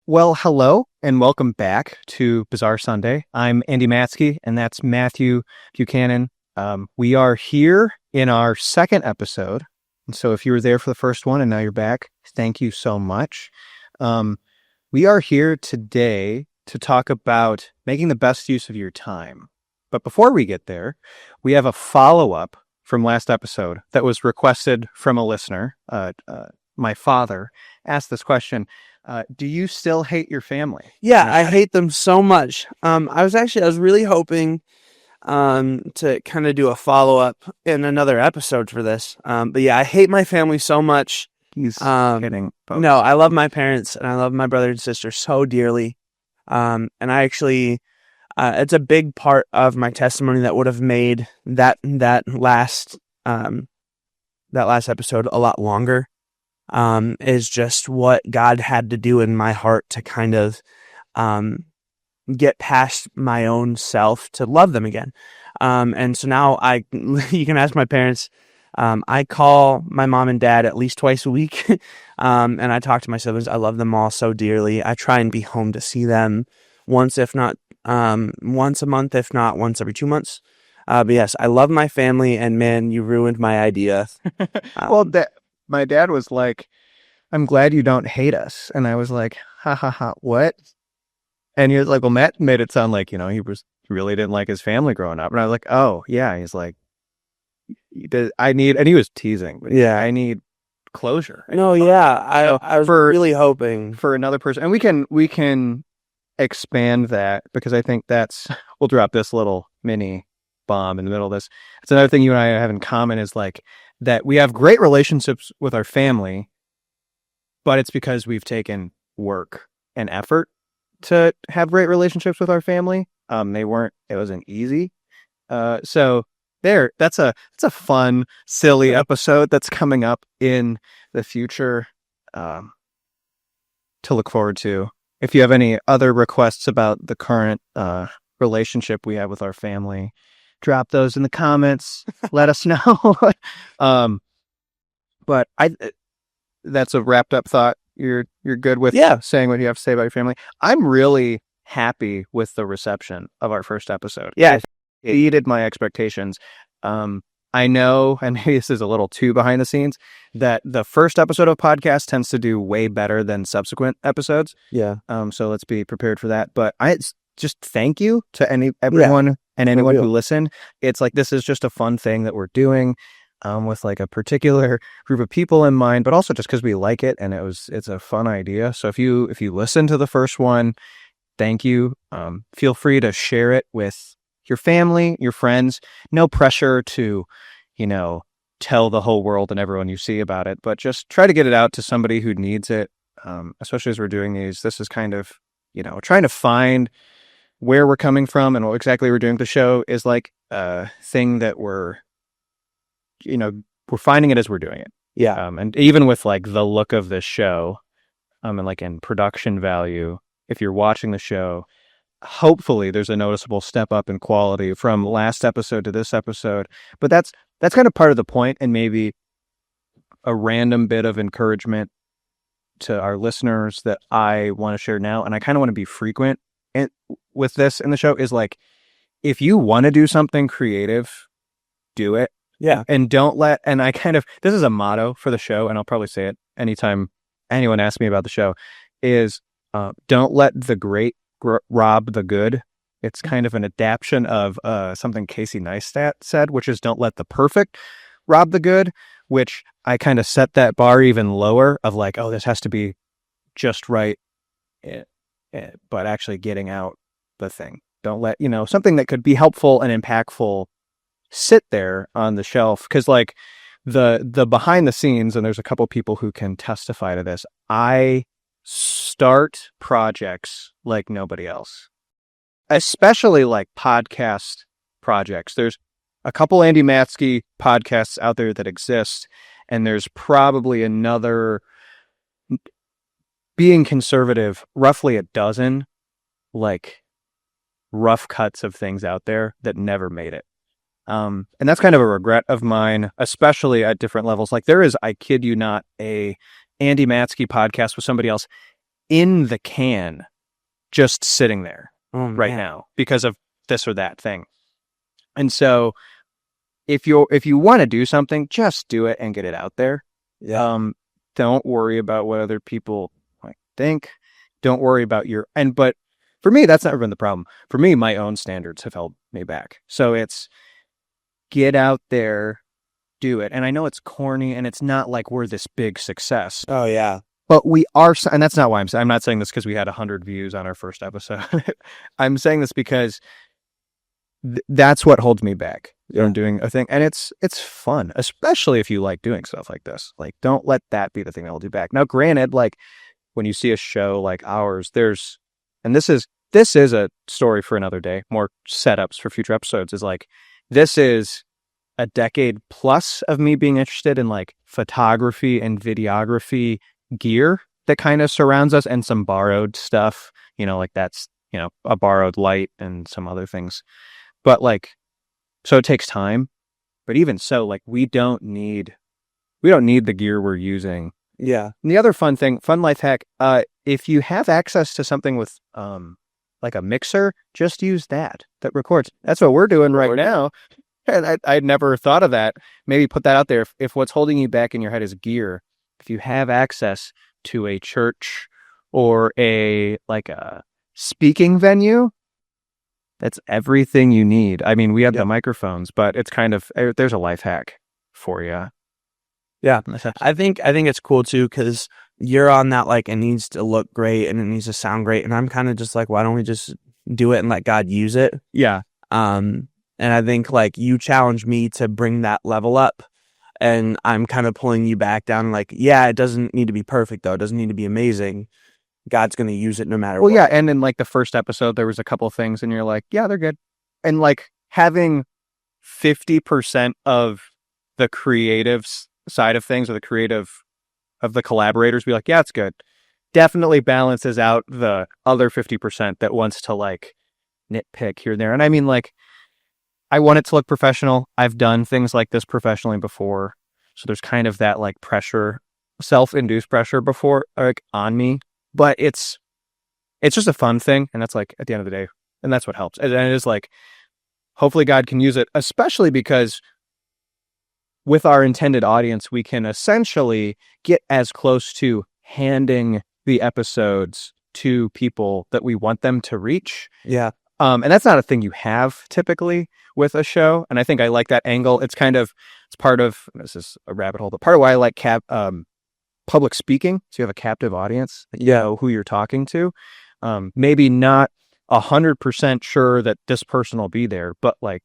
Well, hello and welcome back to Bizarre Sunday. I'm Andy Matsky, and that's Matthew Buchanan. We are here in our second episode. And so if you were there for the first one and now you're back, thank you so much. We are here today to talk about making the best use of your time. But before we get there, we have a follow-up from last episode that was requested from a listener. My father asked this question. Do you still hate your family? Yeah, I hate them so much. I was really hoping to kind of do a follow-up in another episode for this. But yeah, I hate my family so much. He's kidding. Folks. No, I love my parents and I love my brother and sister so dearly. And I actually, it's a big part of my testimony that would have made that last episode a lot longer. Is just what God had to do in my heart to kind of get past my own self to love them again. And so now you can ask my parents. I call my mom and dad at least twice a week, and I talk to my siblings. I love them all so dearly. I try and be home to see them once, if not once a month, if not once every 2 months. But yes, I love my family, and man, you ruined my idea. My dad was like, I'm glad you don't hate us. And I was like, ha ha ha, what? And he was like, well, Matt made it sound like, he really didn't like his family growing up. And I was like, oh, yeah. He's like, and he was teasing. But yeah, I need closure. No, yeah. I was really hoping for another person. And we can expand that because I think we'll drop this little mini bomb in the middle of this. It's another thing you and I have in common is like, that we have great relationships with our family, but it's because we've taken work and effort to have great relationships with our family. It wasn't easy. So that's a fun, silly episode that's coming up in the future, to look forward to. If you have any other requests about the current, relationship we have with our family, drop those in the comments. Let us know. But that's a wrapped up thought. You're good with saying what you have to say about your family. I'm really happy with the reception of our first episode. Yeah, it exceeded my expectations. I know, and maybe this is a little too behind the scenes, that the first episode of podcast tends to do way better than subsequent episodes. Yeah. So let's be prepared for that. But just thank you to everyone and anyone who listened. It's like, this is just a fun thing that we're doing with like a particular group of people in mind, but also just because we like it and it's a fun idea. So if you listen to the first one, thank you. Feel free to share it with your family, your friends. No pressure to, tell the whole world and everyone you see about it, but just try to get it out to somebody who needs it. Especially as we're doing these, this is kind of, trying to find where we're coming from and what exactly we're doing. The show is like a thing that we're finding it as we're doing it. Yeah. And even with like the look of this show, and like in production value, if you're watching the show, hopefully there's a noticeable step up in quality from last episode to this episode. But that's kind of part of the point, and maybe a random bit of encouragement to our listeners that I want to share now. And I kind of want to be frequent with this in the show is like, if you want to do something creative, do it. Yeah. And this is a motto for the show, and I'll probably say it anytime anyone asks me about the show, is don't let the great rob the good. It's kind of an adaptation of something Casey Neistat said, which is don't let the perfect rob the good, which I kind of set that bar even lower of like, oh, this has to be just right. But actually getting out the thing. Don't let, something that could be helpful and impactful sit there on the shelf. Because like the behind the scenes, and there's a couple people who can testify to this, I start projects like nobody else, especially like podcast projects. There's a couple Andy Matsky podcasts out there that exist, and there's probably another, being conservative, roughly a dozen like rough cuts of things out there that never made it. And that's kind of a regret of mine, especially at different levels. Like there is, I kid you not, a Andy Matsky podcast with somebody else in the can, just sitting there right man. now because of this or that thing. And so if you want to do something, just do it and get it out there. Yeah. Don't worry about what other people might think. Don't worry about but for me, that's never been the problem. For me, my own standards have held me back. So it's get out there, do it. And I know it's corny and it's not like we're this big success, Oh yeah. but we are. And that's not why I'm not saying this because we had 100 views on our first episode. I'm saying this because that's what holds me back from doing a thing. And it's fun, especially if you like doing stuff like this. Like, don't let that be the thing that holds you back. Now, granted, like when you see a show like ours, and this is a story for another day, more setups for future episodes, is like, this is a decade plus of me being interested in like photography and videography gear that kind of surrounds us, and some borrowed stuff, like that's, a borrowed light and some other things. But like, so it takes time, but even so, like we don't need the gear we're using. Yeah. And the other fun life hack, if you have access to something with, like a mixer, just use that records. That's what we're doing right now. And I'd never thought of that. Maybe put that out there. If what's holding you back in your head is gear, if you have access to a church or a speaking venue, that's everything you need. I mean, we have the microphones, but it's kind of, there's a life hack for you. Yeah. I think it's cool too, because you're on that, like, it needs to look great and it needs to sound great. And I'm kind of just like, why don't we just do it and let God use it? Yeah. And I think like you challenge me to bring that level up, and I'm kind of pulling you back down. Like, yeah, it doesn't need to be perfect though. It doesn't need to be amazing. God's going to use it no matter what. Well, yeah. And in like the first episode, there was a couple of things and you're like, yeah, they're good. And like having 50% of the creative side of things, or the creative of the collaborators be like, yeah, it's good, definitely balances out the other 50% that wants to like nitpick here and there. And I mean, like, I want it to look professional. I've done things like this professionally before. So there's kind of that like pressure, self-induced pressure before, like, on me. But it's just a fun thing. And that's like at the end of the day. And that's what helps. And it is like, hopefully God can use it, especially because with our intended audience, we can essentially get as close to handing the episodes to people that we want them to reach. Yeah. And that's not a thing you have typically with a show. And I think I like that angle. It's part of, this is a rabbit hole, but part of why I like public speaking. So you have a captive audience that you know who you're talking to. Maybe not 100% sure that this person will be there, but like,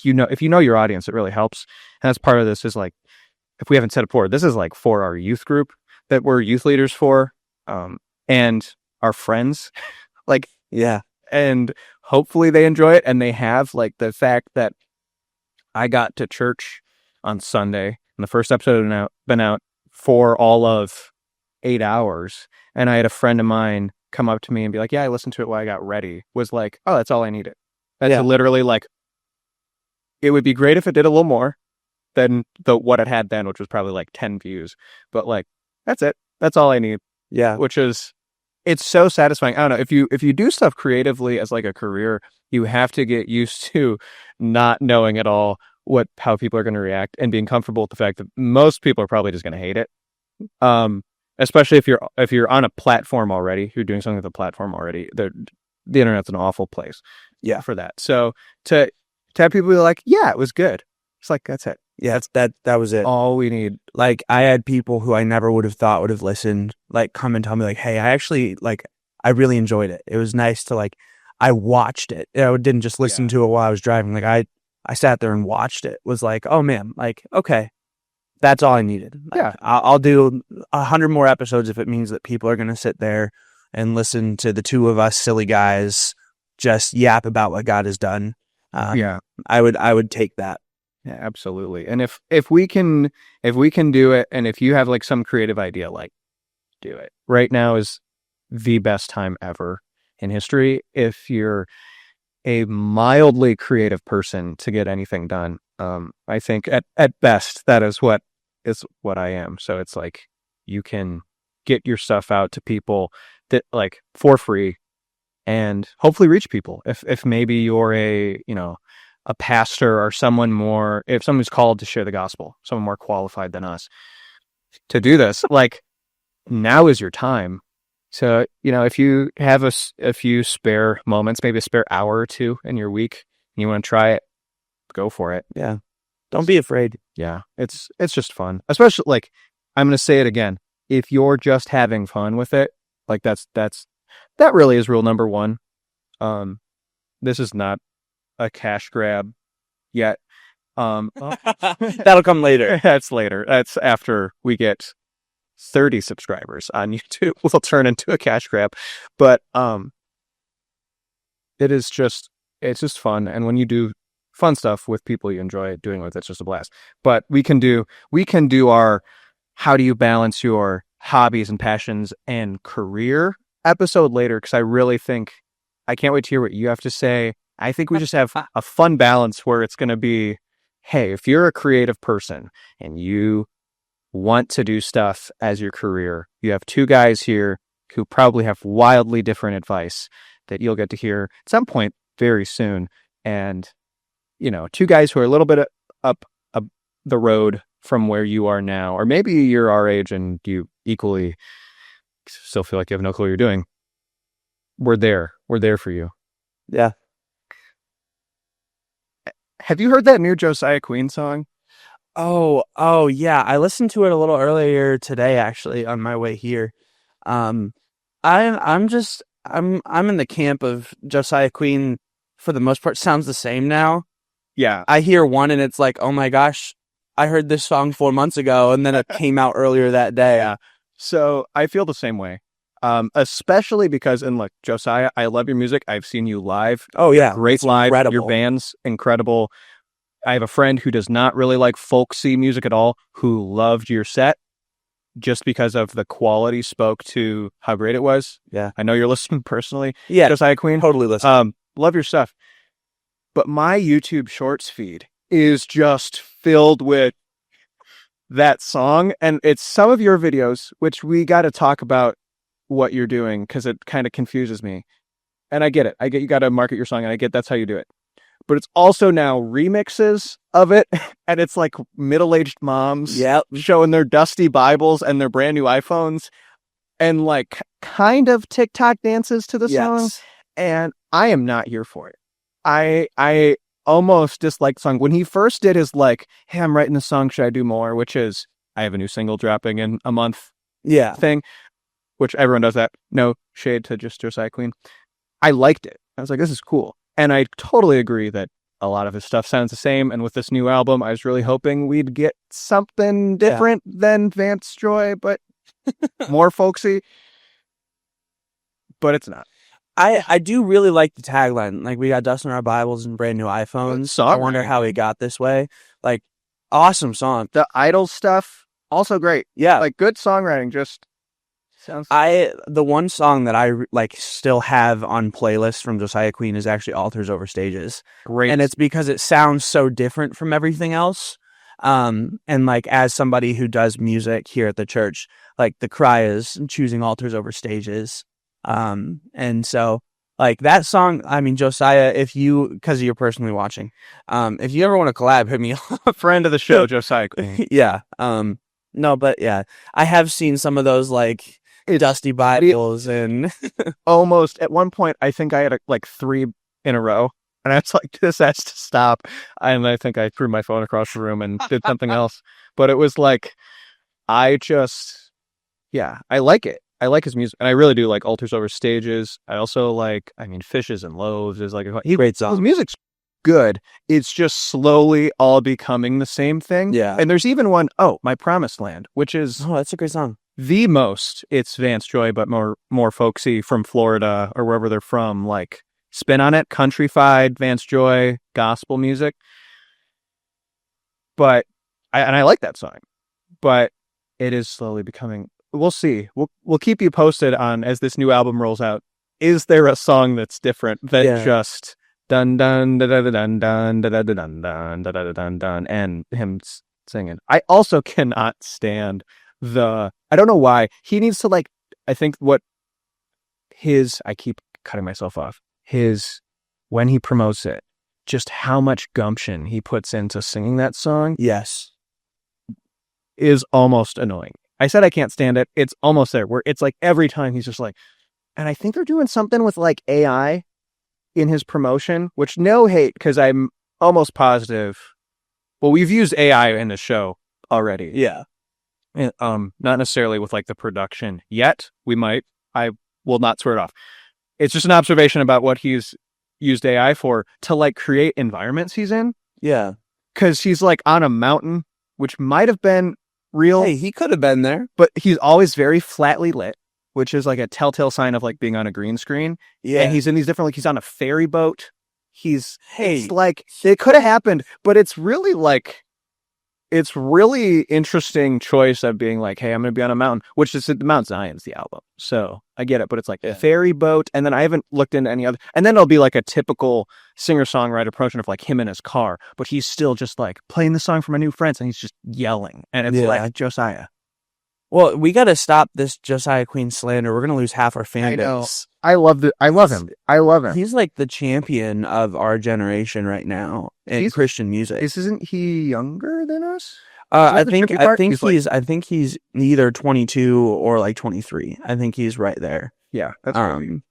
if you know your audience, it really helps. And that's part of this is like, if we haven't said it before, this is like for our youth group that we're youth leaders for, and our friends, like, yeah. And hopefully they enjoy it. And they have, like, the fact that I got to church on Sunday and the first episode had been out for all of 8 hours. And I had a friend of mine come up to me and be like, yeah, I listened to it while I got ready. Was like, oh, that's all I needed. That's literally like, it would be great if it did a little more than what it had then, which was probably like 10 views. But like, that's it. That's all I need. Yeah. Which is, it's so satisfying. I don't know, if you do stuff creatively as like a career, you have to get used to not knowing at all how people are going to react, and being comfortable with the fact that most people are probably just going to hate it. Especially if you're on a platform already, you're doing something with a platform already. The internet's an awful place. Yeah. For that. So to have people be like, yeah, it was good. It's like, that's it. Yeah, that was it. All we need. Like, I had people who I never would have thought would have listened, like, come and tell me like, hey, I really enjoyed it. It was nice to, like, I watched it. I didn't just listen to it while I was driving. Like, I sat there and watched it. Was like, oh man, like, okay, that's all I needed. Like, yeah. I'll do 100 more episodes if it means that people are going to sit there and listen to the two of us silly guys just yap about what God has done. I would take that. Yeah, absolutely. And if we can do it, and if you have like some creative idea, like, do it. Right now is the best time ever in history if you're a mildly creative person to get anything done. I think at best that is what I am. So it's like, you can get your stuff out to people like for free, and hopefully reach people. If maybe you're a pastor or if someone's called to share the gospel, someone more qualified than us to do this, like now is your time. So, if you have a few spare moments, maybe a spare hour or two in your week, and you want to try it, go for it. Yeah. Don't be afraid. Yeah. It's just fun. Especially, like, I'm going to say it again. If you're just having fun with it, like that really is rule number one. This is not a cash grab yet. That'll come later. That's later. That's after we get 30 subscribers on YouTube. Will turn into a cash grab. But it's just fun. And when you do fun stuff with people you enjoy doing with, it's just a blast. But we can do our how do you balance your hobbies and passions and career episode later, because I really think I can't wait to hear what you have to say. I think we just have a fun balance where it's going to be, hey, if you're a creative person and you want to do stuff as your career, you have two guys here who probably have wildly different advice that you'll get to hear at some point very soon. And, two guys who are a little bit up the road from where you are now, or maybe you're our age and you equally still feel like you have no clue what you're doing. We're there for you. Yeah. Have you heard that new Josiah Queen song? Oh yeah. I listened to it a little earlier today, actually, on my way here. I'm in the camp of Josiah Queen for the most part. Sounds the same now. Yeah. I hear one and it's like, oh my gosh, I heard this song 4 months ago, and then it came out earlier that day. Yeah. So I feel the same way. Especially because, and look, Josiah, I love your music. I've seen you live. Oh yeah. Great live. Incredible. Your band's incredible. I have a friend who does not really like folksy music at all, who loved your set just because of the quality spoke to how great it was. Yeah. I know you're listening personally. Yeah. Josiah Queen. Totally listen. Love your stuff. But my YouTube Shorts feed is just filled with that song. And it's some of your videos, which we got to talk about what you're doing, because it kind of confuses me. And I get it. I get you got to market your song, and I get that's how you do it. But it's also now remixes of it, and it's like middle-aged moms showing their dusty Bibles and their brand new iPhones, and like kind of TikTok dances to the song. And I am not here for it. I almost dislike the song. When he first did his like, hey, I'm writing the song, should I do more? Which is, I have a new single dropping in a month thing, which everyone does that. No shade to just Josiah Queen. I liked it. I was like, this is cool. And I totally agree that a lot of his stuff sounds the same. And with this new album, I was really hoping we'd get something different than Vance Joy, but more folksy. But it's not. I do really like the tagline. Like, we got dust in our Bibles and brand new iPhones. I wonder how he got this way. Like, awesome song. The Idol stuff, also great. Yeah. Like, good songwriting, just sounds... The one song that I like still have on playlists from Josiah Queen is actually Altars Over Stages. Great. And it's because it sounds so different from everything else. And like, as somebody who does music here at the church, like, the cry is choosing altars over stages. And so like that song, I mean, Josiah, because you're personally watching, if you ever want to collab, hit me up. A friend of the show, Josiah Queen. Yeah. No, but yeah, I have seen some of those like dusty Bibles and almost at one point, I think I had like 3 in a row, and I was like, this has to stop. And I think I threw my phone across the room and did something else. But it was like, I like it. I like his music, and I really do like Altars Over Stages. I also like, Fishes and Loaves is like a great song. His music's good. It's just slowly all becoming the same thing. Yeah. And there's even one, My Promised Land, which is... Oh, that's a great song. The most, it's Vance Joy, but more folksy from Florida or wherever they're from, like spin on it, countryfied, Vance Joy, gospel music. But, I like that song, but it is slowly becoming... We'll see. We'll keep you posted on, as this new album rolls out, is there a song that's different than just dun dun da da dun dun da da dun dun da da dun dun and him singing. I also cannot stand I don't know why he needs to, like, I think what I keep cutting myself off. When he promotes it, just how much gumption he puts into singing that song Yes. is almost annoying. I said I can't stand it. It's almost there where it's like every time he's just like, and I think they're doing something with like AI in his promotion, which no hate, because I'm almost positive. Well, we've used AI in the show already. Yeah. Not necessarily with like the production yet. We might. I will not swear it off. It's just an observation about what he's used AI for to like create environments he's in. Yeah. Because he's like on a mountain, which might have been real. Hey, he could have been there. But he's always very flatly lit, which is like a telltale sign of like being on a green screen. Yeah. And he's in these different, like he's on a ferry boat. It's Hey. like it could have happened, but it's really interesting choice of being like, hey, I'm going to be on a mountain, which is the Mount Zion's the album. So I get it, but it's like ferry boat. And then I haven't looked into any other, and then it'll be like a typical singer-songwriter promotion of like him in his car, but he's still just like playing the song for my new friends and he's just yelling. And it's like Josiah. Well, we got to stop this Josiah Queen slander. We're going to lose half our fan base. I love him. I love him. He's like the champion of our generation right now in Christian music. Isn't he younger than us? I think he's either 22 or like 23. I think he's right there. Yeah, that's crazy.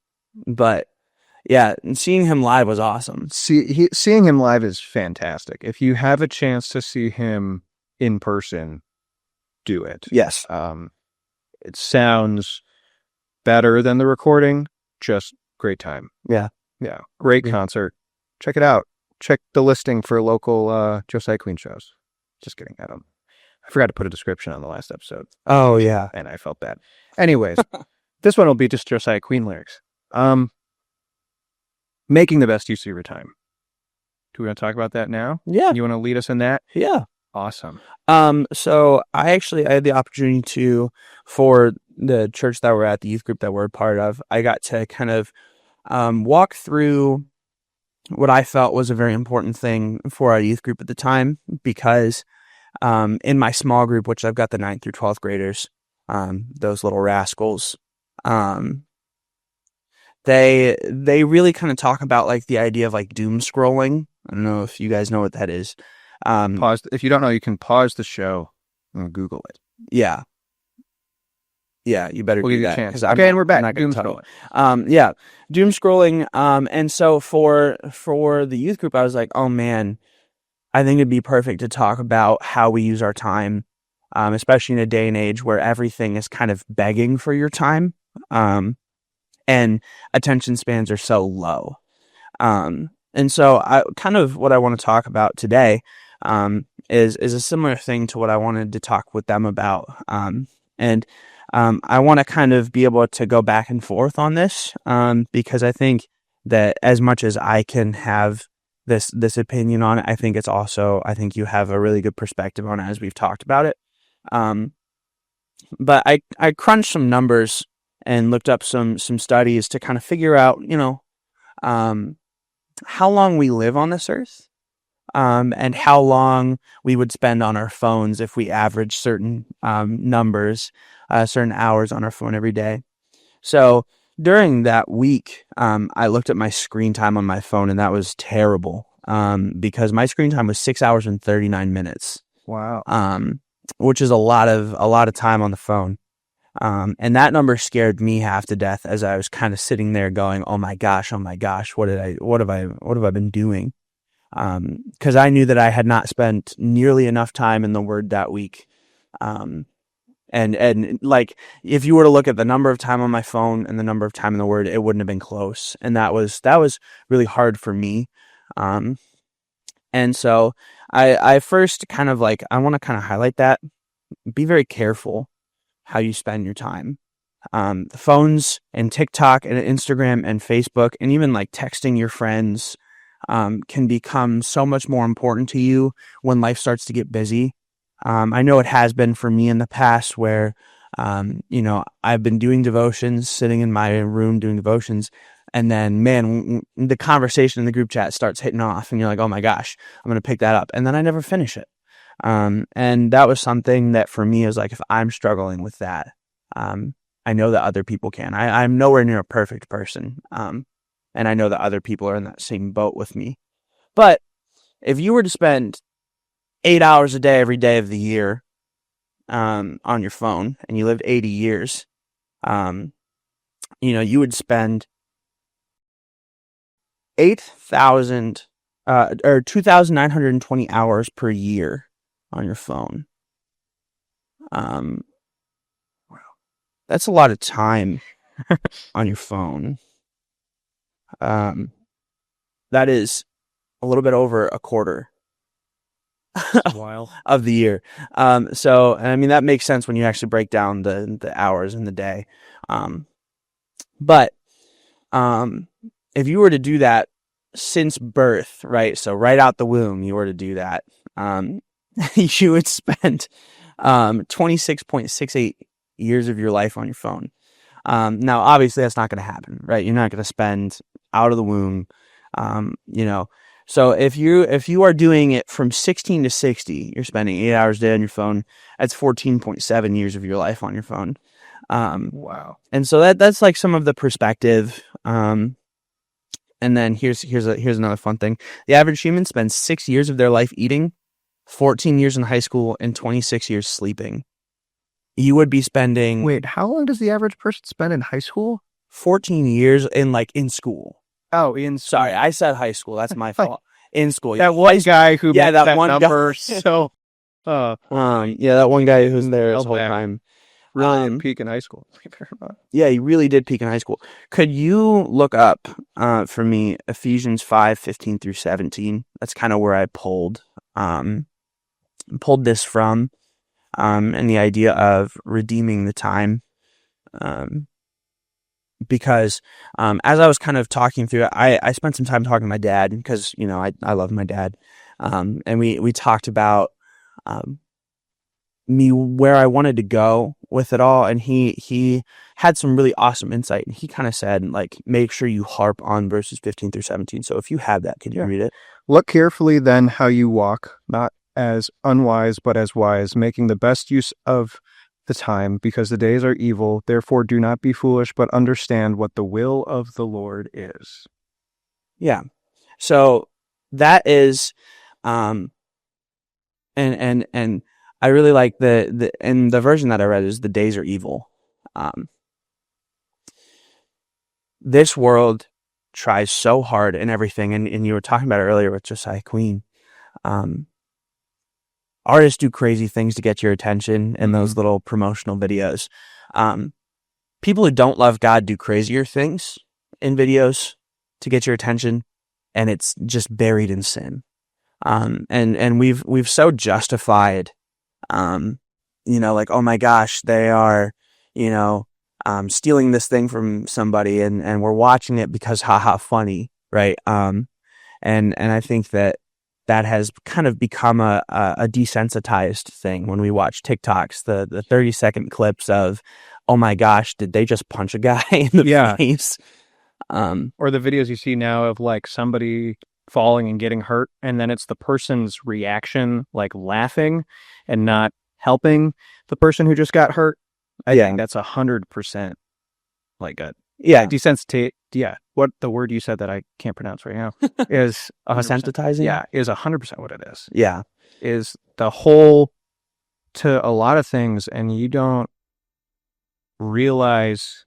But yeah, seeing him live was awesome. Seeing him live is fantastic. If you have a chance to see him in person, do it. Yes. It sounds better than the recording. Just great time. Yeah. Great concert. Check it out. Check the listing for local Josiah Queen shows. Just kidding. I forgot to put a description on the last episode. Oh yeah. And I felt bad. Anyways, this one will be just Josiah Queen lyrics. Making the best use of your time. Do we want to talk about that now? Yeah. You want to lead us in that? Yeah. Awesome. So I had the opportunity for the church that we're at, the youth group that we're a part of, I got to kind of walk through what I felt was a very important thing for our youth group at the time, because in my small group, which I've got the 9th through 12th graders, those little rascals, they really kind of talk about like the idea of like doom scrolling. I don't know if you guys know what that is. Pause. If you don't know, you can pause the show and Google it. Yeah. Yeah, you better do that. Okay, and we're back. Doom scrolling. Yeah, doom scrolling. And so for the youth group, I was like, oh man, I think it'd be perfect to talk about how we use our time, especially in a day and age where everything is kind of begging for your time, and attention spans are so low. And so what I want to talk about today, is a similar thing to what I wanted to talk with them about. I want to kind of be able to go back and forth on this, because I think that as much as I can have this opinion on it, I think you have a really good perspective on it as we've talked about it. But I crunched some numbers and looked up some studies to kind of figure out, how long we live on this earth, and how long we would spend on our phones if we average certain numbers, certain hours on our phone every day. So during that week, I looked at my screen time on my phone, and that was terrible, because my screen time was 6 hours and 39 minutes. Wow. Which is a lot of time on the phone. And that number scared me half to death as I was kind of sitting there going, oh my gosh, what have I been doing? Cause I knew that I had not spent nearly enough time in the Word that week. And like, if you were to look at the number of time on my phone and the number of time in the Word, it wouldn't have been close. And that was really hard for me. And so I first kind of like, I want to kind of highlight that. Be very careful how you spend your time. The phones and TikTok and Instagram and Facebook and even like texting your friends can become so much more important to you when life starts to get busy. I know it has been for me in the past where, I've been doing devotions, sitting in my room doing devotions, and then, man, the conversation in the group chat starts hitting off, and you're like, oh my gosh, I'm going to pick that up. And then I never finish it. And that was something that for me is like, if I'm struggling with that, I I know that other people can. I'm nowhere near a perfect person. And I know that other people are in that same boat with me. But if you were to spend 8 hours a day every day of the year on your phone, and you lived 80 years, you would spend 8,000 or 2,920 hours per year on your phone. Wow, that's a lot of time on your phone. That is a little bit over a quarter Wild. of the year. So, I mean, that makes sense when you actually break down the hours in the day. But if you were to do that since birth, right? So right out the womb, you were to do that, you would spend 26.68 years of your life on your phone. Now, obviously, that's not going to happen, right? You're not going to spend out of the womb, So if you are doing it from 16 to 60, you're spending 8 hours a day on your phone. That's 14.7 years of your life on your phone. Wow. And so that's like some of the perspective. And then here's another fun thing. The average human spends 6 years of their life eating, 14 years in high school, and 26 years sleeping. You would be spending... Wait, how long does the average person spend in high school? 14 years in school. Oh, Sorry, I said high school. That's my fault. In school. That one guy who made that one number. Guy. So, that one guy who's there this whole time. Really peak in high school. Yeah, he really did peak in high school. Could you look up for me Ephesians 5:15 through 17? That's kind of where I pulled this from, and the idea of redeeming the time. Because as I was kind of talking through it, I spent some time talking to my dad because, I love my dad. And we talked about me where I wanted to go with it all. And he had some really awesome insight. And he kind of said, like, make sure you harp on verses 15 through 17. So if you have that, can you read it? Look carefully then how you walk, not as unwise, but as wise, making the best use of the time, because the days are evil. Therefore, do not be foolish, but understand what the will of the Lord is. Yeah. So that is, and I really like and the version that I read is the days are evil. This world tries so hard and everything. And you were talking about it earlier with Josiah Queen. Artists do crazy things to get your attention in those little promotional videos. People who don't love God do crazier things in videos to get your attention, and it's just buried in sin. And we've so justified, like, oh my gosh, they are, stealing this thing from somebody, and we're watching it because haha funny, right? And I think that has kind of become a desensitized thing when we watch TikToks, the 30-second clips of, oh my gosh, did they just punch a guy in the face? Or the videos you see now of like somebody falling and getting hurt, and then it's the person's reaction, like laughing and not helping the person who just got hurt. I think that's 100% like a desensitized. Yeah, what the word you said that I can't pronounce right now is desensitizing. Yeah, is 100% what it is. Yeah, is the whole to a lot of things, and you don't realize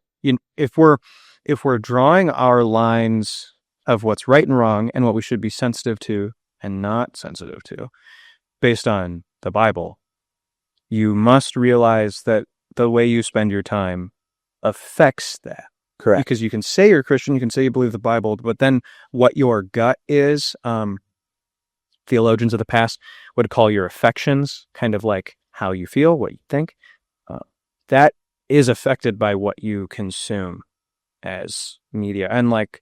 if we're drawing our lines of what's right and wrong and what we should be sensitive to and not sensitive to based on the Bible, you must realize that the way you spend your time affects that. Correct. Because you can say you're Christian, you can say you believe the Bible, but then what your gut is, theologians of the past would call your affections, kind of like how you feel, what you think. That is affected by what you consume as media. And look,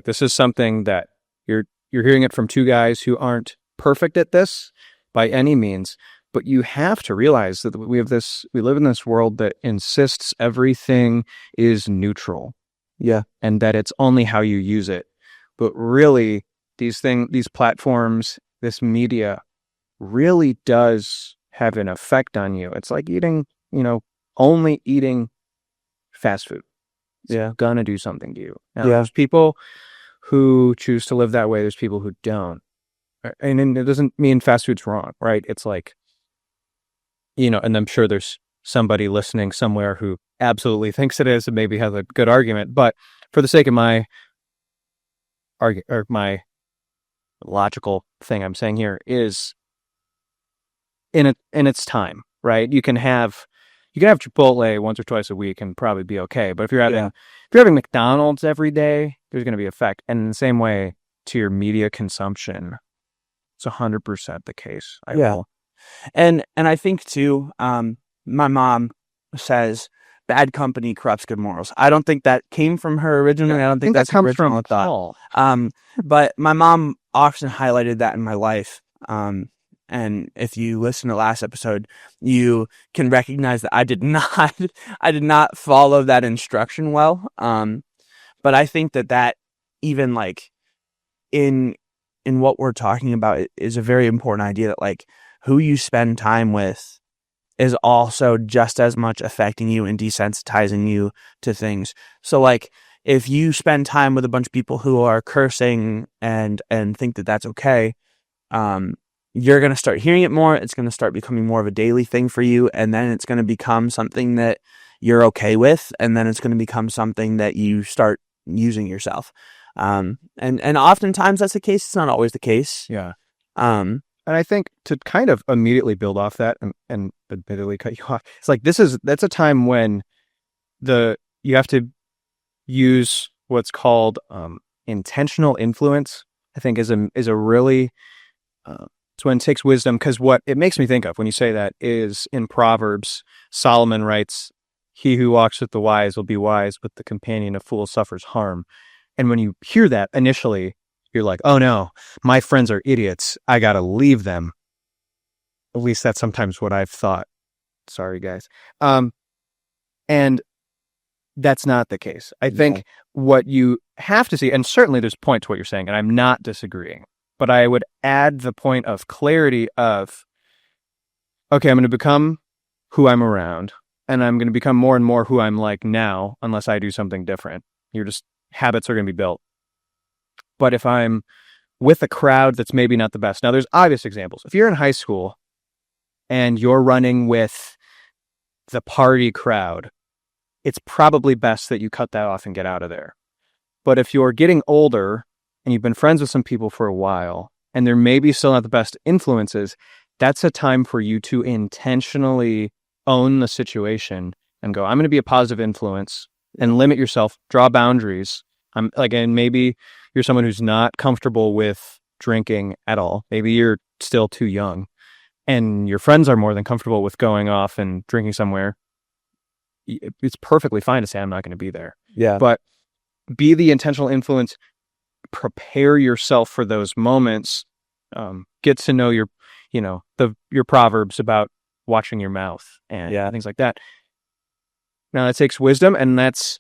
this is something that you're hearing it from two guys who aren't perfect at this by any means, but you have to realize that we live in this world that insists everything is neutral. Yeah. And that it's only how you use it. But really, these platforms, this media really does have an effect on you. It's like eating, only eating fast food. It's Yeah. gonna do something to you. Now, Yeah. there's people who choose to live that way. There's people who don't. And it doesn't mean fast food's wrong, right? It's like, and I'm sure there's somebody listening somewhere who absolutely thinks it is and maybe has a good argument. But for the sake of my my logical thing I'm saying here is in its time, right? You can have Chipotle once or twice a week and probably be okay. But if you're having McDonald's every day, there's going to be effect. And in the same way to your media consumption, it's 100% the case. And I think too, my mom says bad company corrupts good morals. I don't think that came from her originally. I don't think that comes original from Paul. But my mom often highlighted that in my life. And if you listen to last episode, you can recognize that I did not follow that instruction well. But I think that even like in what we're talking about is a very important idea, that like who you spend time with is also just as much affecting you and desensitizing you to things. So like if you spend time with a bunch of people who are cursing and think that that's okay, you're going to start hearing it more. It's going to start becoming more of a daily thing for you. And then it's going to become something that you're okay with. And then it's going to become something that you start using yourself. And oftentimes that's the case. It's not always the case. Yeah. And I think to kind of immediately build off that and admittedly cut you off, it's like that's a time when you have to use what's called intentional influence. I think is a really it's when it takes wisdom, because what it makes me think of when you say that is in Proverbs, Solomon writes, "He who walks with the wise will be wise, but the companion of fools suffers harm." And when you hear that initially, you're like, oh no, my friends are idiots. I gotta leave them. At least that's sometimes what I've thought. Sorry, guys. And that's not the case. I think what you have to see, and certainly there's a point to what you're saying, and I'm not disagreeing, but I would add the point of clarity of, okay, I'm going to become who I'm around, and I'm going to become more and more who I'm like now, unless I do something different. Habits are going to be built. But if I'm with a crowd that's maybe not the best, now there's obvious examples. If you're in high school and you're running with the party crowd, it's probably best that you cut that off and get out of there. But if you're getting older and you've been friends with some people for a while and they're maybe still not the best influences, that's a time for you to intentionally own the situation and go, I'm going to be a positive influence, and limit yourself, draw boundaries. And maybe you're someone who's not comfortable with drinking at all. Maybe you're still too young and your friends are more than comfortable with going off and drinking somewhere. It's perfectly fine to say, I'm not going to be there. Yeah. But be the intentional influence, prepare yourself for those moments, get to know your Proverbs about watching your mouth and things like that. Now that takes wisdom, and that's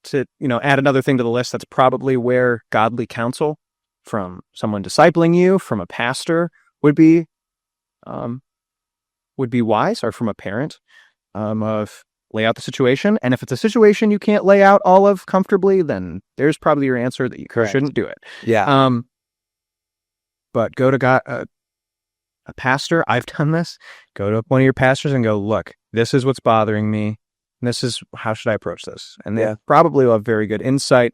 to, add another thing to the list. That's probably where godly counsel from someone discipling you, from a pastor would be wise, or from a parent, of lay out the situation. And if it's a situation you can't lay out all of comfortably, then there's probably your answer that you shouldn't do it. Yeah. But go to God, a pastor. I've done this. Go to one of your pastors and go, look, this is what's bothering me. And this is how should I approach this? And they probably will have very good insight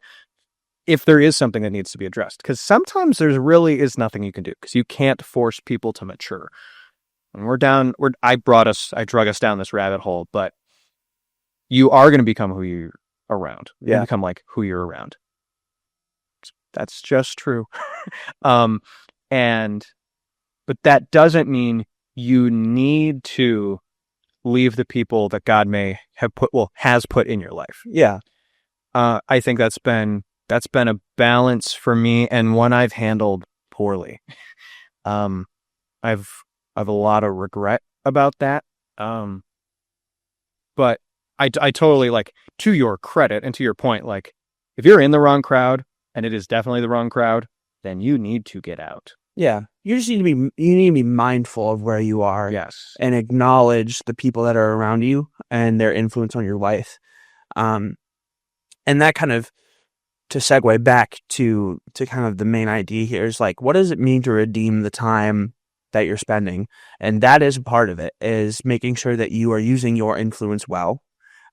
if there is something that needs to be addressed. Because sometimes there really is nothing you can do, because you can't force people to mature. And I drug us down this rabbit hole, but you are going to become who you're around. You become like who you're around. That's just true. But that doesn't mean you need to leave the people that God has put in your life. Yeah. I think that's been a balance for me, and one I've handled poorly. I've a lot of regret about that. But I totally, like, to your credit and to your point, like, if you're in the wrong crowd, and it is definitely the wrong crowd, then you need to get out. Yeah. You just need to be mindful of where you are. Yes. And acknowledge the people that are around you and their influence on your life. And that kind of, to segue back to kind of the main idea here, is like, what does it mean to redeem the time that you're spending? And that is part of it, is making sure that you are using your influence well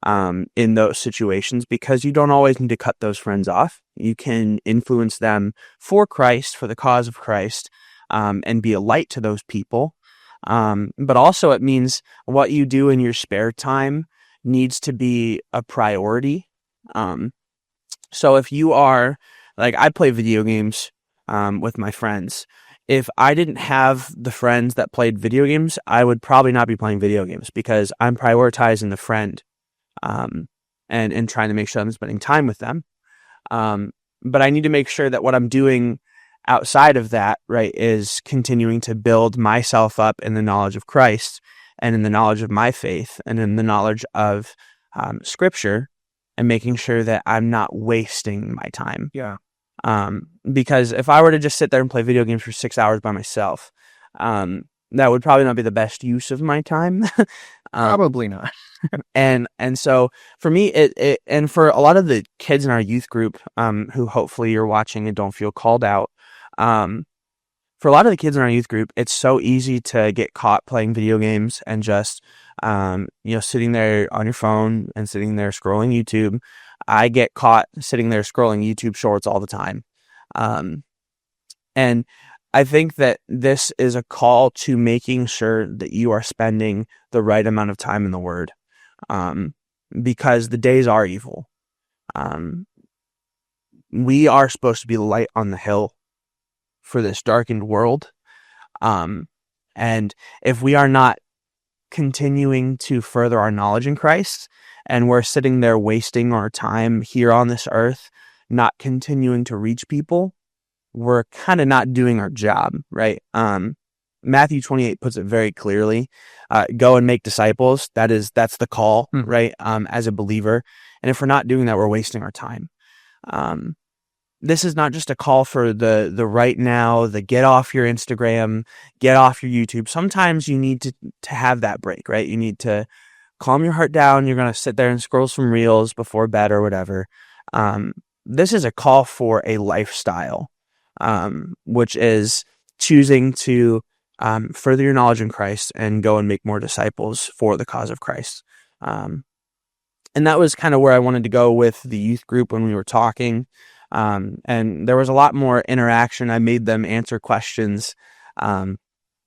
in those situations, because you don't always need to cut those friends off. You can influence them for Christ, for the cause of Christ, and be a light to those people. But also it means what you do in your spare time needs to be a priority. So if you are, like, I play video games with my friends. If I didn't have the friends that played video games, I would probably not be playing video games, because I'm prioritizing the friend and trying to make sure I'm spending time with them. But I need to make sure that what I'm doing outside of that, right, is continuing to build myself up in the knowledge of Christ, and in the knowledge of my faith, and in the knowledge of Scripture, and making sure that I'm not wasting my time. Yeah. Because if I were to just sit there and play video games for 6 hours by myself, that would probably not be the best use of my time. Probably not. And so for me, it and for a lot of the kids in our youth group, who hopefully you're watching and don't feel called out, for a lot of the kids in our youth group, it's so easy to get caught playing video games and just, sitting there on your phone and sitting there scrolling YouTube. I get caught sitting there scrolling YouTube shorts all the time. And I think that this is a call to making sure that you are spending the right amount of time in the Word, because the days are evil. We are supposed to be the light on the hill for this darkened world. And if we are not continuing to further our knowledge in Christ, and we're sitting there wasting our time here on this earth, not continuing to reach people, we're kind of not doing our job, right? Matthew 28 puts it very clearly. Go and make disciples. That's the call, right? As a believer. And if we're not doing that, we're wasting our time. This is not just a call for the right now, the get off your Instagram, get off your YouTube. Sometimes you need to have that break, right? You need to calm your heart down. You're going to sit there and scroll some reels before bed or whatever. This is a call for a lifestyle, which is choosing to further your knowledge in Christ and go and make more disciples for the cause of Christ. And that was kind of where I wanted to go with the youth group when we were talking. And there was a lot more interaction. I made them answer questions, and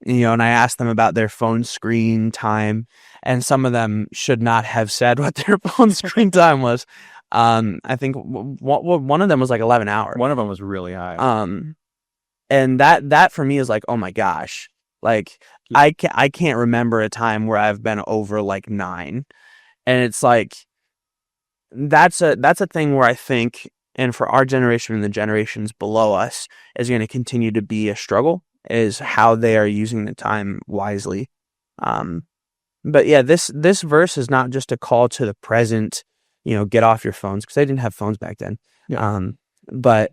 I asked them about their phone screen time, and some of them should not have said what their phone screen time was. I think one of them was like 11 hours. One of them was really high. And that for me is like, oh my gosh, like I can't remember a time where I've been over like 9. And it's like, that's a thing where I think, and for our generation and the generations below us, is going to continue to be a struggle, is how they are using the time wisely. But yeah, this verse is not just a call to the present, get off your phones, because they didn't have phones back then. Yeah. But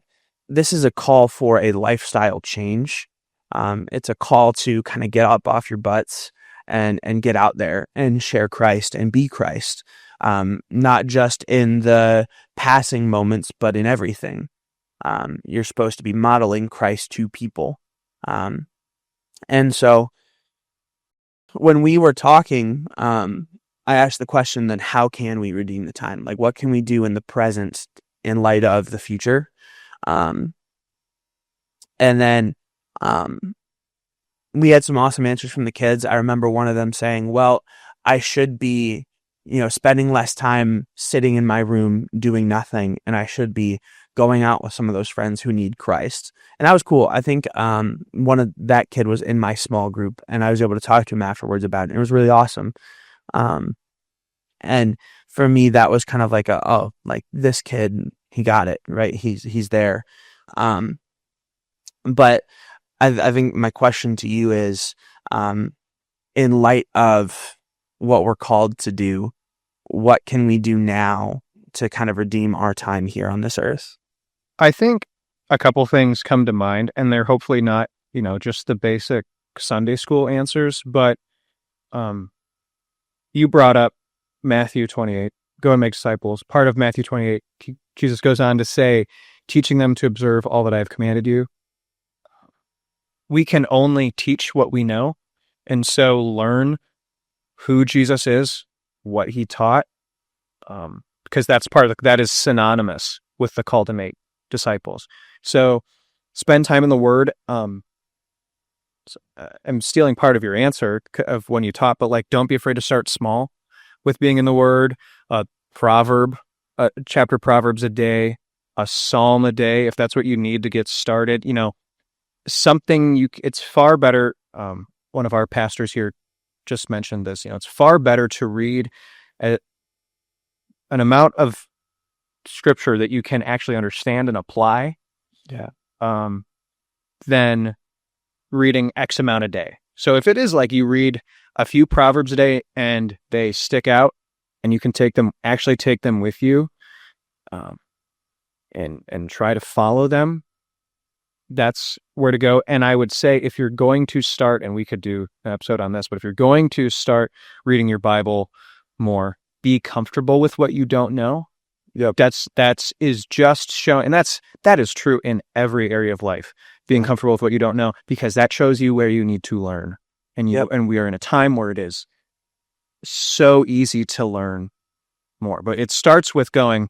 this is a call for a lifestyle change. It's a call to kind of get up off your butts and get out there and share Christ and be Christ. Not just in the passing moments, but in everything. You're supposed to be modeling Christ to people. And so when we were talking, I asked the question, then how can we redeem the time? Like, what can we do in the present in light of the future? And then we had some awesome answers from the kids. I remember one of them saying, well, I should be spending less time sitting in my room doing nothing, and I should be going out with some of those friends who need Christ. And that was cool. I think one of that kid was in my small group, and I was able to talk to him afterwards about it. It was really awesome. And for me, that was kind of like like this kid, he got it, right? He's there. But I think my question to you is, in light of what we're called to do, what can we do now to kind of redeem our time here on this earth? I think a couple things come to mind, and they're hopefully not, just the basic Sunday school answers, but you brought up Matthew 28, go and make disciples. Part of Matthew 28, Jesus goes on to say, teaching them to observe all that I have commanded you. We can only teach what we know. And so learn who Jesus is, what he taught, because that's that is synonymous with the call to make disciples. So spend time in the Word. I'm stealing part of your answer of when you taught, but like, don't be afraid to start small with being in the Word. Chapter Proverbs a day, a psalm a day, if that's what you need to get started. It's far better. One of our pastors here just mentioned this. It's far better to read an amount of scripture that you can actually understand and apply, than reading X amount a day. So if it is like you read a few Proverbs a day and they stick out, and you can take them with you, and try to follow them, that's where to go. And I would say, if you're going to start, and we could do an episode on this, but if you're going to start reading your Bible more, be comfortable with what you don't know. Yep. That is just showing, and that is true in every area of life. Being comfortable with what you don't know, because that shows you where you need to learn. And and we are in a time where it is so easy to learn more. But it starts with going,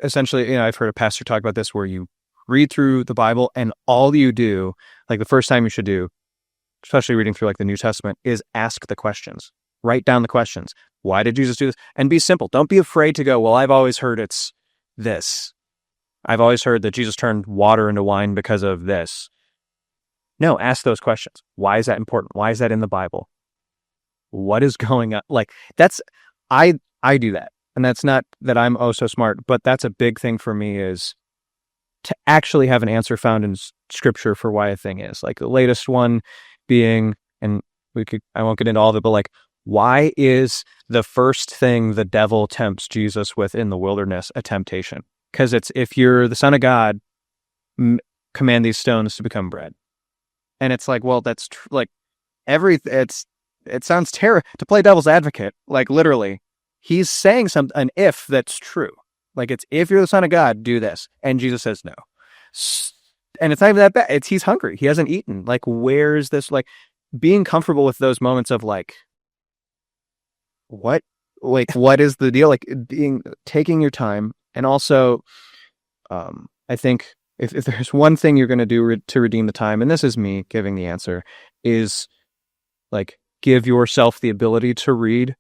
essentially, I've heard a pastor talk about this, where you read through the Bible and all you do, like the first time you should do, especially reading through like the New Testament, is ask the questions. Write down the questions. Why did Jesus do this? And be simple. Don't be afraid to go, well, I've always heard it's this. I've always heard that Jesus turned water into wine because of this. No, ask those questions. Why is that important? Why is that in the Bible? What is going on? Like, I do that. And that's not that I'm so smart, but that's a big thing for me, is to actually have an answer found in scripture for why a thing is. Like the latest one being, and I won't get into all of it, but like, why is the first thing the devil tempts Jesus with in the wilderness a temptation? Because it's, if you're the Son of God, command these stones to become bread. And it's like, well, that's like it sounds terrible to play devil's advocate. Like literally, he's saying an if that's true. Like, it's, if you're the Son of God, do this. And Jesus says no. And it's not even that bad. He's hungry. He hasn't eaten. Like, where's this? Like, being comfortable with those moments of like, what is the deal? Like, taking your time. And also, I think if there's one thing you're going to do to redeem the time, and this is me giving the answer, is like, give yourself the ability to read.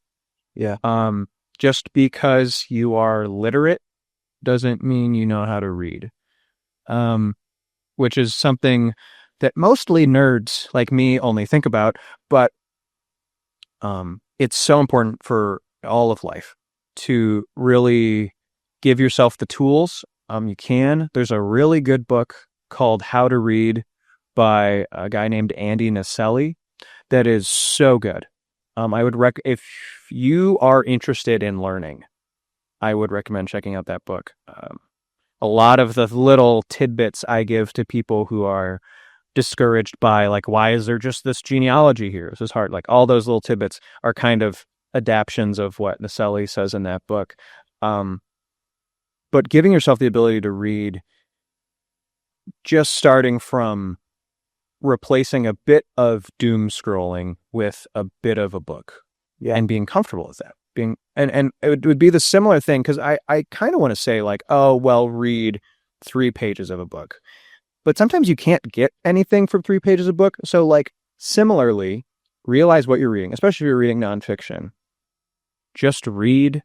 Yeah. Just because you are literate doesn't mean you know how to read. Which is something that mostly nerds like me only think about, but it's so important for all of life to really give yourself the tools. There's a really good book called How to Read by a guy named Andy Naselli that is so good. I would if you are interested in learning, I would recommend checking out that book. A lot of the little tidbits I give to people who are discouraged by, like, why is there just this genealogy here? This is hard. Like, all those little tidbits are kind of adaptions of what Naselli says in that book. But giving yourself the ability to read, just starting from replacing a bit of doom scrolling with a bit of a book, and being comfortable with that. And it would be the similar thing, because I kind of want to say, like, oh, well, read 3 pages of a book. But sometimes you can't get anything from 3 pages of a book. So, like, similarly, realize what you're reading, especially if you're reading nonfiction. Just read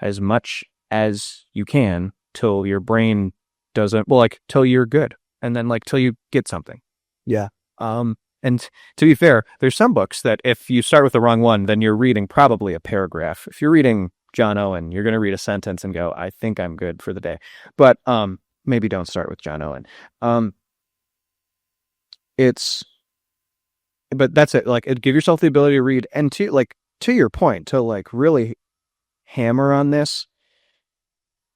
as much as you can till your brain doesn't, well, like, till you're good. And then, like, till you get something. Yeah. And to be fair, there's some books that if you start with the wrong one, then you're reading probably a paragraph. If you're reading John Owen, you're going to read a sentence and go, I think I'm good for the day. But maybe don't start with John Owen. But that's it. Like, give yourself the ability to read. And to your point, to like really hammer on this,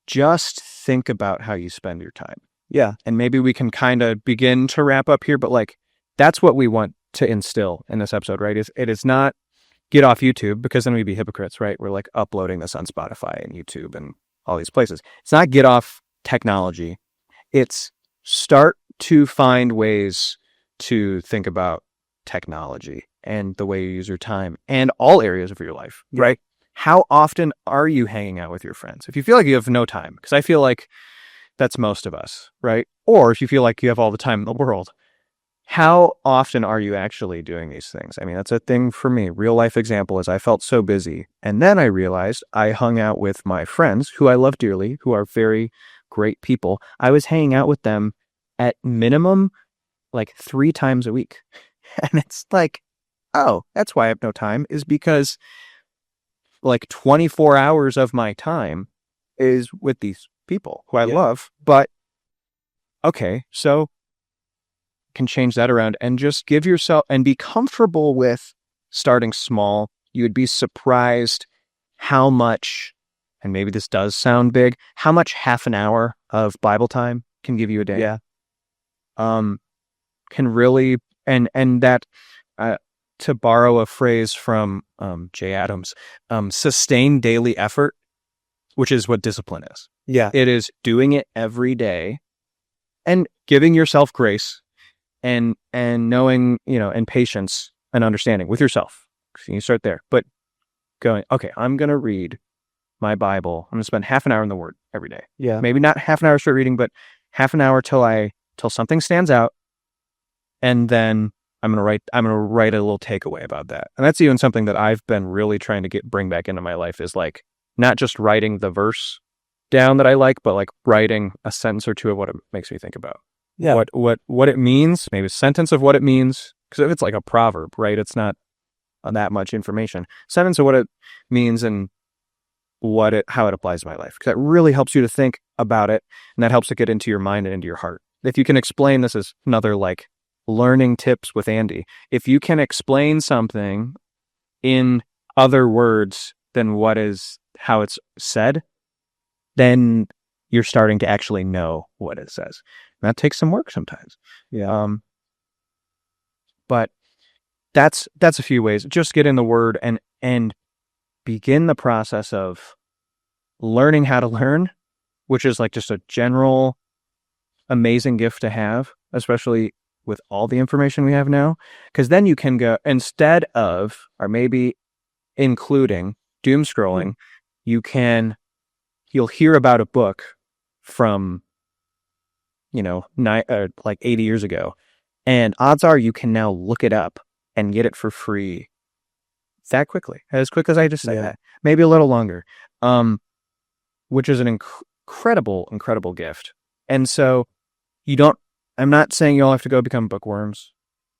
just think about how you spend your time. Yeah. And maybe we can kind of begin to wrap up here, but like, that's what we want to instill in this episode, right? It is not get off YouTube, because then we'd be hypocrites, right? We're like uploading this on Spotify and YouTube and all these places. It's not get off technology. It's start to find ways to think about technology and the way you use your time and all areas of your life, right? How often are you hanging out with your friends? If you feel like you have no time, because I feel like that's most of us, right? Or if you feel like you have all the time in the world, how often are you actually doing these things? I mean, that's a thing for me. Real life example is I felt so busy. And then I realized I hung out with my friends who I love dearly, who are very great people. I was hanging out with them at minimum like 3 times a week. And it's like, oh, that's why I have no time, is because like 24 hours of my time is with these people who I love. But okay, so can change that around and just give yourself and be comfortable with starting small. You would be surprised how much, and maybe this does sound big, how much half an hour of Bible time can give you a day. Yeah. Can really, and that, to borrow a phrase from Jay Adams, sustain daily effort, which is what discipline is. Yeah. It is doing it every day and giving yourself grace and knowing, and patience and understanding with yourself. So you start there, but going, okay, I'm going to read my Bible. I'm going to spend half an hour in the Word every day. Yeah. Maybe not half an hour straight reading, but half an hour till something stands out. And then I'm going to write a little takeaway about that. And that's even something that I've been really trying to bring back into my life, is like not just writing the verse down that I like, but like writing a sentence or two of what it makes me think about. Yeah. What it means, maybe a sentence of what it means. Because if it's like a proverb, right, it's not that much information. Sentence of what it means and how it applies to my life. Because that really helps you to think about it, and that helps it get into your mind and into your heart. If you can explain, this is another like learning tips with Andy. If you can explain something in other words than how it's said, then you're starting to actually know what it says. And that takes some work sometimes. Yeah. But that's a few ways. Just get in the Word and begin the process of learning how to learn, which is like just a general amazing gift to have, especially with all the information we have now. Because then you can go, instead of, or maybe including doom scrolling, you'll hear about a book from, like 80 years ago. And odds are you can now look it up and get it for free that quickly, as quick as I just said that. Maybe a little longer, which is an incredible gift. And so I'm not saying you all have to go become bookworms,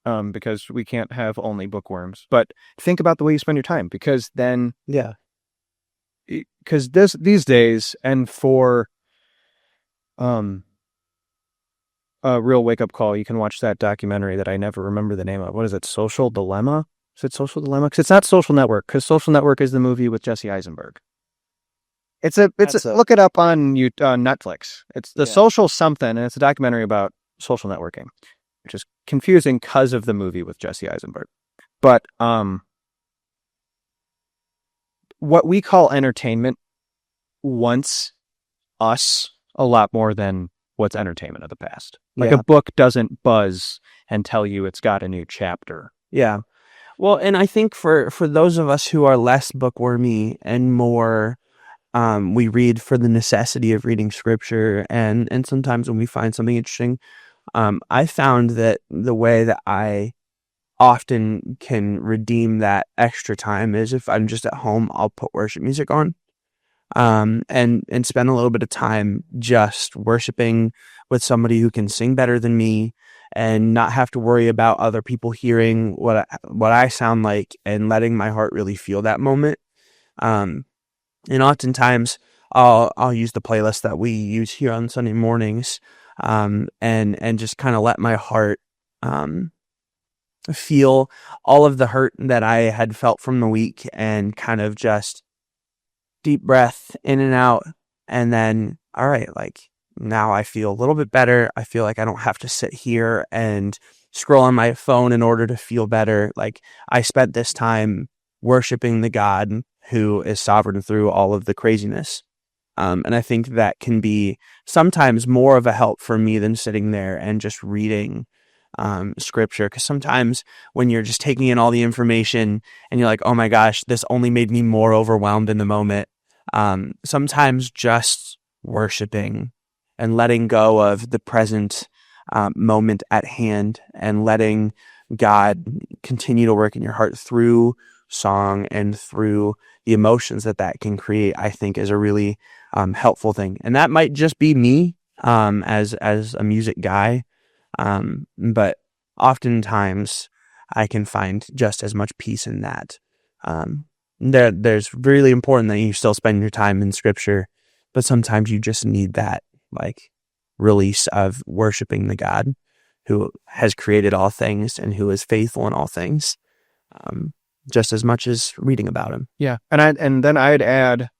because we can't have only bookworms, but think about the way you spend your time, because then, because these days, and for a real wake-up call, you can watch that documentary that I never remember the name of. What is it? Social Dilemma? Is it Social Dilemma? Because it's not Social Network, because Social Network is the movie with Jesse Eisenberg. Look it up on Netflix. It's the Social something, and it's a documentary about social networking, which is confusing because of the movie with Jesse Eisenberg. But what we call entertainment wants us a lot more than what's entertainment of the past. Like a book doesn't buzz and tell you it's got a new chapter. Yeah. Well, and I think for those of us who are less bookwormy and more, we read for the necessity of reading scripture, and sometimes when we find something interesting, I found that the way that I often can redeem that extra time is if I'm just at home, I'll put worship music on, and spend a little bit of time just worshiping with somebody who can sing better than me, and not have to worry about other people hearing what I sound like, and letting my heart really feel that moment. And oftentimes I'll use the playlist that we use here on Sunday mornings, and just kind of let my heart feel all of the hurt that I had felt from the week, and kind of just deep breath in and out, and then, all right, like now I feel a little bit better. I feel like I don't have to sit here and scroll on my phone in order to feel better. Like I spent this time worshiping the God who is sovereign through all of the craziness. And I think that can be sometimes more of a help for me than sitting there and just reading scripture. Because sometimes when you're just taking in all the information and you're like, oh my gosh, this only made me more overwhelmed in the moment. Sometimes just worshiping and letting go of the present moment at hand and letting God continue to work in your heart through song and through the emotions that can create, I think is a really helpful thing. And that might just be me as a music guy. But oftentimes I can find just as much peace in that. There's really important that you still spend your time in scripture, but sometimes you just need that like release of worshiping the God who has created all things and who is faithful in all things, just as much as reading about him. Yeah. And then I'd add,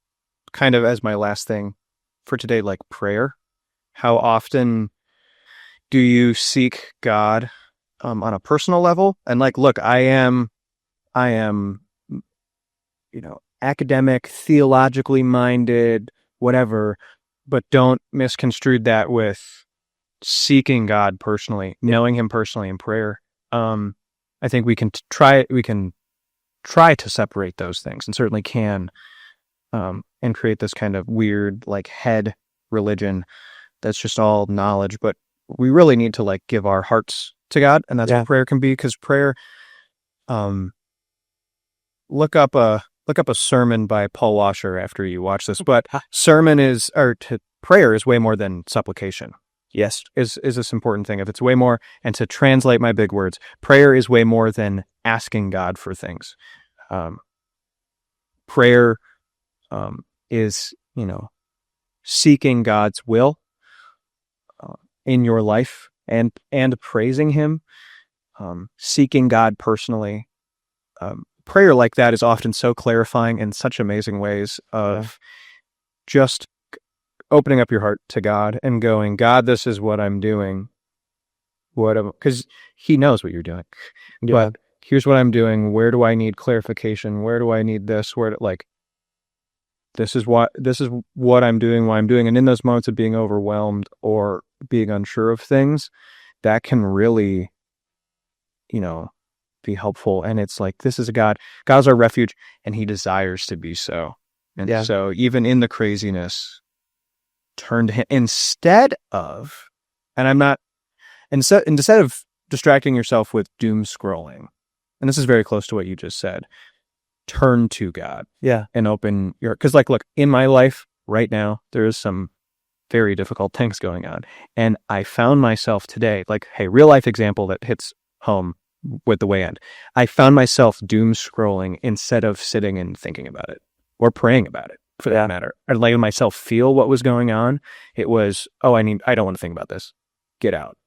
kind of as my last thing for today, like prayer. How often do you seek God on a personal level? And like, look, I am, academic, theologically minded, whatever, but don't misconstrue that with seeking God personally, knowing him personally in prayer. I think we can try to separate those things, and certainly can, and create this kind of weird, like, head religion that's just all knowledge. But we really need to like give our hearts to God, and that's what prayer can be. Because prayer, look up a sermon by Paul Washer after you watch this. But prayer is way more than supplication. Yes, is this important thing. If it's way more, and to translate my big words, prayer is way more than asking God for things. Prayer is, seeking God's will in your life and praising him, seeking God personally. Prayer like that is often so clarifying in such amazing ways of just opening up your heart to God and going, God, this is what I'm doing. Because he knows what you're doing. Yeah. But here's what I'm doing. Where do I need clarification? Where do I need this? This is what I'm doing, why I'm doing. And in those moments of being overwhelmed or being unsure of things, that can really, be helpful. And it's like, this is God's our refuge, and he desires to be so. And so even in the craziness, turn to him instead of distracting yourself with doom scrolling. And this is very close to what you just said. Turn to God. Yeah. And open your, because like, look, in my life right now, there is some very difficult things going on. And I found myself today, like, hey, real life example that hits home with the way end. I found myself doom scrolling instead of sitting and thinking about it or praying about it, for that matter. I letting myself feel what was going on. It was, I don't want to think about this. Get out.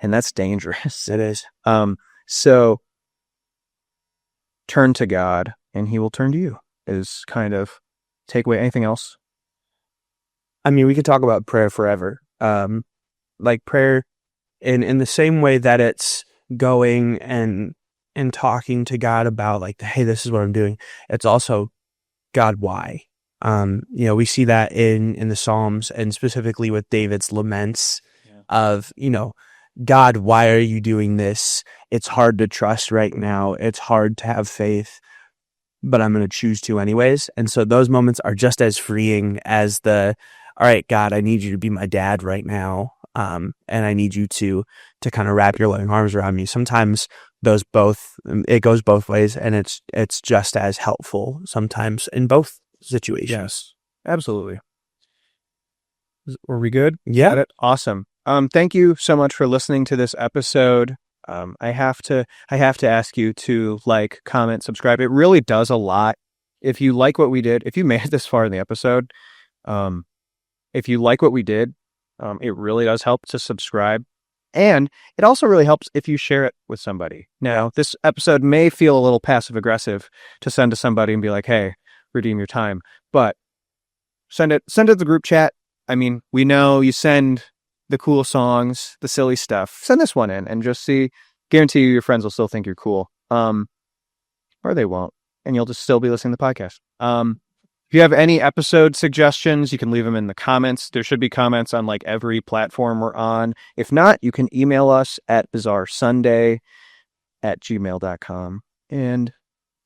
And that's dangerous. It is. So turn to God and he will turn to you, is kind of takeaway. Anything else? I mean, we could talk about prayer forever. Like prayer in the same way that it's going and talking to God about like, hey, this is what I'm doing. It's also, God, why? We see that in the Psalms, and specifically with David's laments of, God, why are you doing this? It's hard to trust right now. It's hard to have faith, but I'm going to choose to anyways. And so those moments are just as freeing as all right, God, I need you to be my dad right now. And I need you to kind of wrap your loving arms around me. Sometimes it goes both ways, and it's just as helpful sometimes in both situations. Yes, absolutely. Were we good? Yeah. Got it? Awesome. Thank you so much for listening to this episode. I have to ask you to like, comment, subscribe. It really does a lot. If you like what we did, if you made it this far in the episode, if you like what we did, it really does help to subscribe. And it also really helps if you share it with somebody. Now, this episode may feel a little passive aggressive to send to somebody and be like, hey, redeem your time. But send it to the group chat. I mean, we know you send the cool songs, the silly stuff. Send this one in and just see. Guarantee you your friends will still think you're cool. or they won't, and you'll just still be listening to the podcast. If you have any episode suggestions, you can leave them in the comments. There should be comments on like every platform we're on. If not, you can email us at bizarresunday@gmail.com and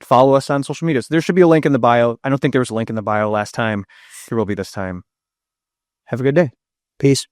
follow us on social media. So there should be a link in the bio. I don't think there was a link in the bio last time. There will be this time. Have a good day. Peace.